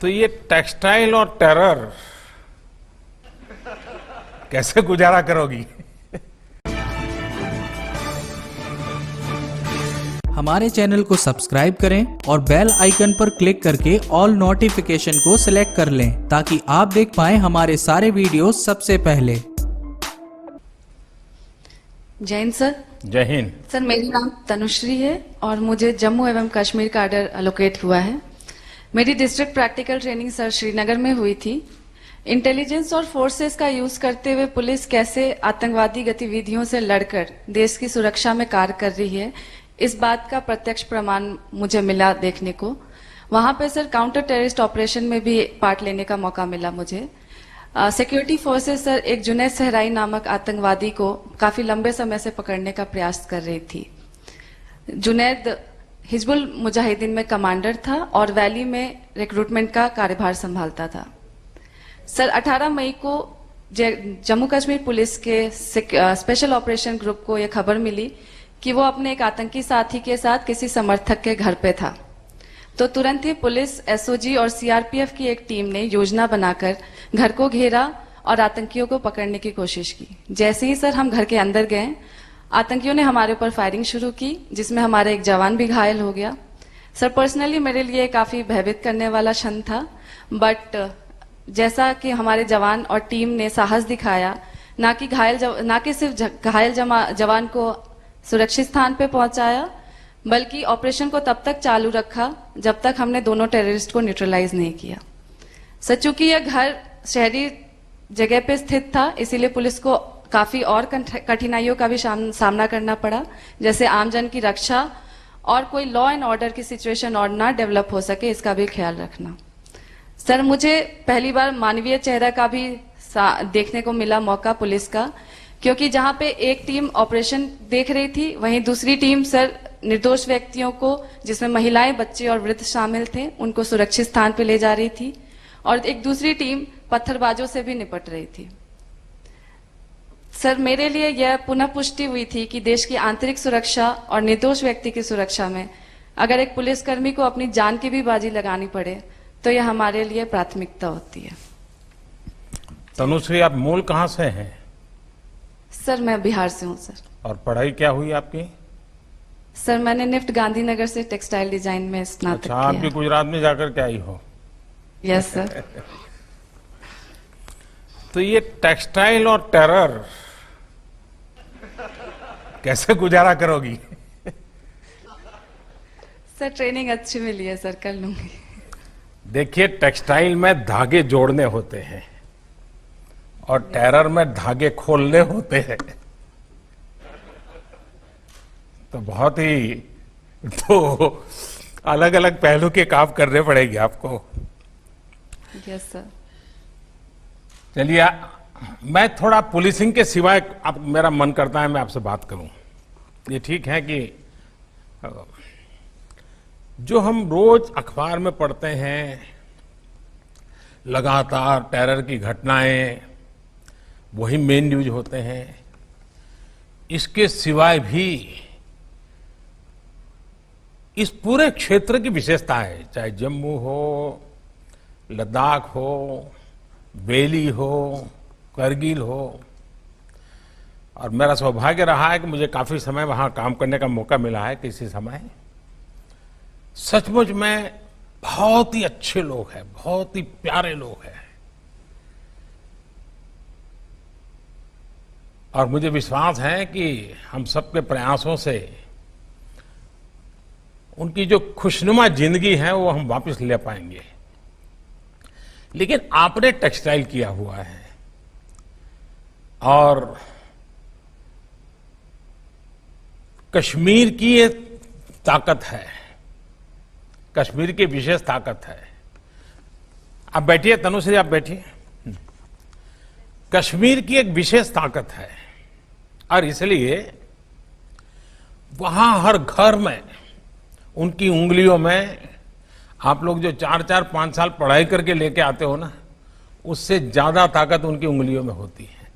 तो ये टेक्सटाइल और टेरर कैसे गुजारा करोगी? हमारे चैनल को सब्सक्राइब करें और बेल आइकन पर क्लिक करके ऑल नोटिफिकेशन को सिलेक्ट कर लें ताकि आप देख पाएं हमारे सारे वीडियो सबसे पहले। जय हिंद सर। जय हिंद। सर, मेरा नाम तनुश्री है और मुझे जम्मू एवं कश्मीर का ऑर्डर एलोकेट हुआ है। मेरी district practical training sir Srinagar में हुई थी। इंटेलिजेंस और फोर्सेस का यूज करते हुए पुलिस कैसे आतंकवादी गतिविधियों से लड़कर देश की सुरक्षा में कार्य कर रही है, इस बात का प्रत्यक्ष प्रमाण मुझे मिला देखने को। वहां पे सर काउंटर टेररिस्ट ऑपरेशन में भी पार्ट लेने का मौका मिला मुझे। सिक्योरिटी फोर्सेस सर एक जुनैद सहराई नामक आतंकवादी को काफी लंबे समय से पकड़ने का प्रयास कर रही थी। जुनैद हिजबुल मुजाहिदीन में कमांडर था और वैली में रिक्रूटमेंट का कार्यभार संभालता था। सर 18 मई को जम्मू कश्मीर पुलिस के स्पेशल ऑपरेशन ग्रुप को यह खबर मिली कि वो अपने एक आतंकी साथी के साथ किसी समर्थक के घर पे था। तो तुरंत ही पुलिस, एसओजी और सीआरपीएफ की एक टीम ने योजना बनाकर घर को घेरा और आतंकियों को पकड़ने की कोशिश की। जैसे ही सर हम घर के अंदर गए, आतंकियों ने हमारे ऊपर फायरिंग शुरू की, जिसमें हमारा एक जवान भी घायल हो गया। सर पर्सनली मेरे लिए काफी भयभीत करने वाला क्षण था, बट जैसा कि हमारे जवान और टीम ने साहस दिखाया, ना कि सिर्फ घायल जवान को सुरक्षित स्थान पे पहुंचाया, बल्कि ऑपरेशन को तब तक चालू रखा जब तक हमने दोनों टेररिस्ट को न्यूट्रलाइज नहीं किया। सर चूंकि यह घर शहरी जगह पे स्थित था, इसीलिए पुलिस को काफी और कठिनाइयों का भी सामना करना पड़ा, जैसे आमजन की रक्षा और कोई लॉ एंड ऑर्डर की सिचुएशन और ना डेवलप हो सके, इसका भी ख्याल रखना। सर मुझे पहली बार मानवीय चेहरा का भी देखने को मिला मौका पुलिस का, क्योंकि जहां पे एक टीम ऑपरेशन देख रही थी, वहीं दूसरी टीम सर निर्दोष व्यक्तियों को, जिसमें महिलाएं, बच्चे और वृद्ध शामिल थे, उनको सुरक्षित स्थान पे ले जा रही थी और एक दूसरी टीम पत्थरबाजों से भी निपट रही थी। सर मेरे लिए यह पुनः पुष्टि हुई थी कि देश की आंतरिक सुरक्षा और निर्दोष व्यक्ति की सुरक्षा में अगर एक पुलिसकर्मी को अपनी जान की भी बाजी लगानी पड़े तो यह हमारे लिए प्राथमिकता होती है। तनुश्री, आप मूल कहाँ से हैं? सर मैं बिहार से हूँ सर। और पढ़ाई क्या हुई आपकी? सर मैंने निफ्ट गांधीनगर से टेक्सटाइल डिजाइन में स्नातक किया। आप भी गुजरात में जाकर के आई हो? Yes sir. तो ये टेक्सटाइल और टेरर कैसे गुजारा करोगी? सर ट्रेनिंग अच्छी मिली है सर, कर लूंगी। देखिए, टेक्सटाइल में धागे जोड़ने होते हैं और टेरर में धागे खोलने होते हैं। तो बहुत ही तो अलग अलग पहलू के काम करने पड़ेंगे आपको। Yes sir. चलिए, मैं थोड़ा पुलिसिंग के सिवाय अब मेरा मन करता है मैं आपसे बात करूं। ये ठीक है कि जो हम रोज अखबार में पढ़ते हैं, लगातार टेरर की घटनाएं, वही मेन न्यूज होते हैं। इसके सिवाय भी इस पूरे क्षेत्र की विशेषता है, चाहे जम्मू हो, लद्दाख हो, वैली हो, करगिल हो। और मेरा सौभाग्य रहा है कि मुझे काफी समय वहां काम करने का मौका मिला है किसी समय। सचमुच में बहुत ही अच्छे लोग हैं, बहुत ही प्यारे लोग हैं। और मुझे विश्वास है कि हम सबके प्रयासों से उनकी जो खुशनुमा जिंदगी है वो हम वापस ले पाएंगे। लेकिन आपने टेक्सटाइल किया हुआ है और कश्मीर की ये ताकत है, कश्मीर की विशेष ताकत है। आप बैठिए तनुश्री, आप बैठिए। कश्मीर की एक विशेष ताकत है और इसलिए वहां हर घर में उनकी उंगलियों में आप लोग जो 4-4, 5 साल पढ़ाई करके लेके आते हो ना, उससे ज्यादा ताकत उनकी उंगलियों में होती है।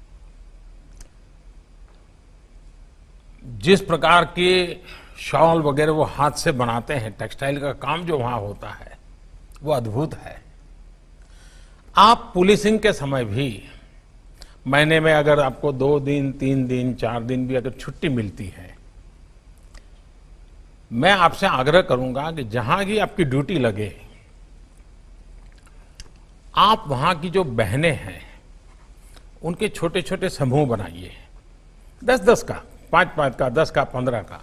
जिस प्रकार के शॉल वगैरह वो हाथ से बनाते हैं, टेक्सटाइल का काम जो वहां होता है वो अद्भुत है। आप पुलिसिंग के समय भी महीने में अगर आपको 2 दिन, 3 दिन, 4 दिन भी अगर छुट्टी मिलती है, मैं आपसे आग्रह करूंगा कि जहां की आपकी ड्यूटी लगे, आप वहां की जो बहनें हैं उनके छोटे छोटे समूह बनाइए, 10-10 का, 5-5 का, 10 का, 15 का,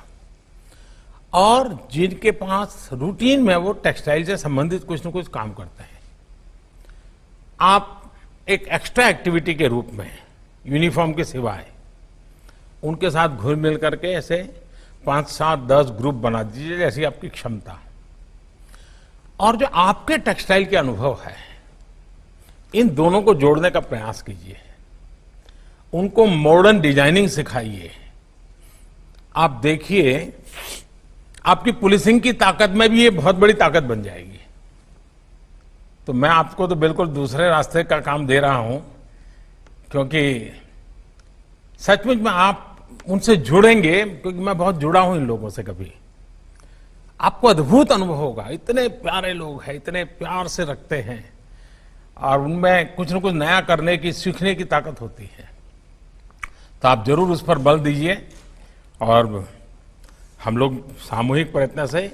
और जिनके पास रूटीन में वो टेक्सटाइल से संबंधित कुछ न कुछ काम करते हैं, आप एक एक्स्ट्रा एक्टिविटी के रूप में यूनिफॉर्म के सिवाय उनके साथ घुल मिल करके ऐसे 5, 7, 10 ग्रुप बना दीजिए, जैसी आपकी क्षमता। और जो आपके टेक्सटाइल के अनुभव है, इन दोनों को जोड़ने का प्रयास कीजिए, उनको मॉडर्न डिजाइनिंग सिखाइए। आप देखिए, आपकी पुलिसिंग की ताकत में भी ये बहुत बड़ी ताकत बन जाएगी। तो मैं आपको तो बिल्कुल दूसरे रास्ते का काम दे रहा हूं, क्योंकि सचमुच में आप उनसे जुड़ेंगे, क्योंकि मैं बहुत जुड़ा हूं इन लोगों से। कभी आपको अद्भुत अनुभव होगा, इतने प्यारे लोग हैं, इतने प्यार से रखते हैं, और उनमें कुछ न कुछ नया करने की, सीखने की ताकत होती है। तो आप जरूर उस पर बल दीजिए, और हम लोग सामूहिक प्रयत्न से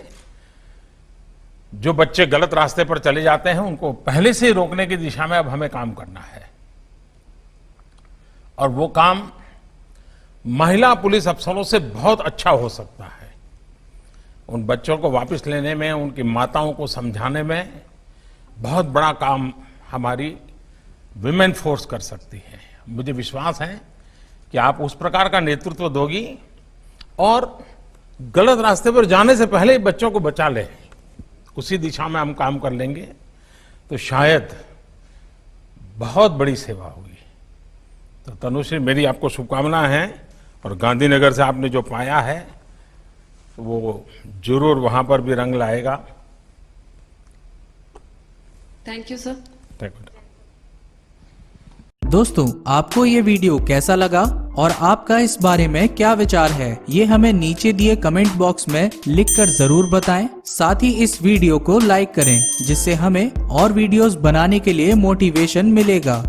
जो बच्चे गलत रास्ते पर चले जाते हैं उनको पहले से ही रोकने की दिशा में अब हमें काम करना है। और वो काम महिला पुलिस अफसरों से बहुत अच्छा हो सकता है। उन बच्चों को वापस लेने में, उनकी माताओं को समझाने में बहुत बड़ा काम हमारी विमेन फोर्स कर सकती है। मुझे विश्वास है कि आप उस प्रकार का नेतृत्व दोगी और गलत रास्ते पर जाने से पहले ही बच्चों को बचा ले, उसी दिशा में हम काम कर लेंगे तो शायद बहुत बड़ी सेवा होगी। तो तनुश्री, मेरी आपको शुभकामना है, और गांधीनगर से आपने जो पाया है वो जरूर वहां पर भी रंग लाएगा। Thank you sir. Thank you. दोस्तों, आपको ये वीडियो कैसा लगा और आपका इस बारे में क्या विचार है, ये हमें नीचे दिए कमेंट बॉक्स में लिखकर जरूर बताएं। साथ ही इस वीडियो को लाइक करें, जिससे हमें और वीडियोस बनाने के लिए मोटिवेशन मिलेगा।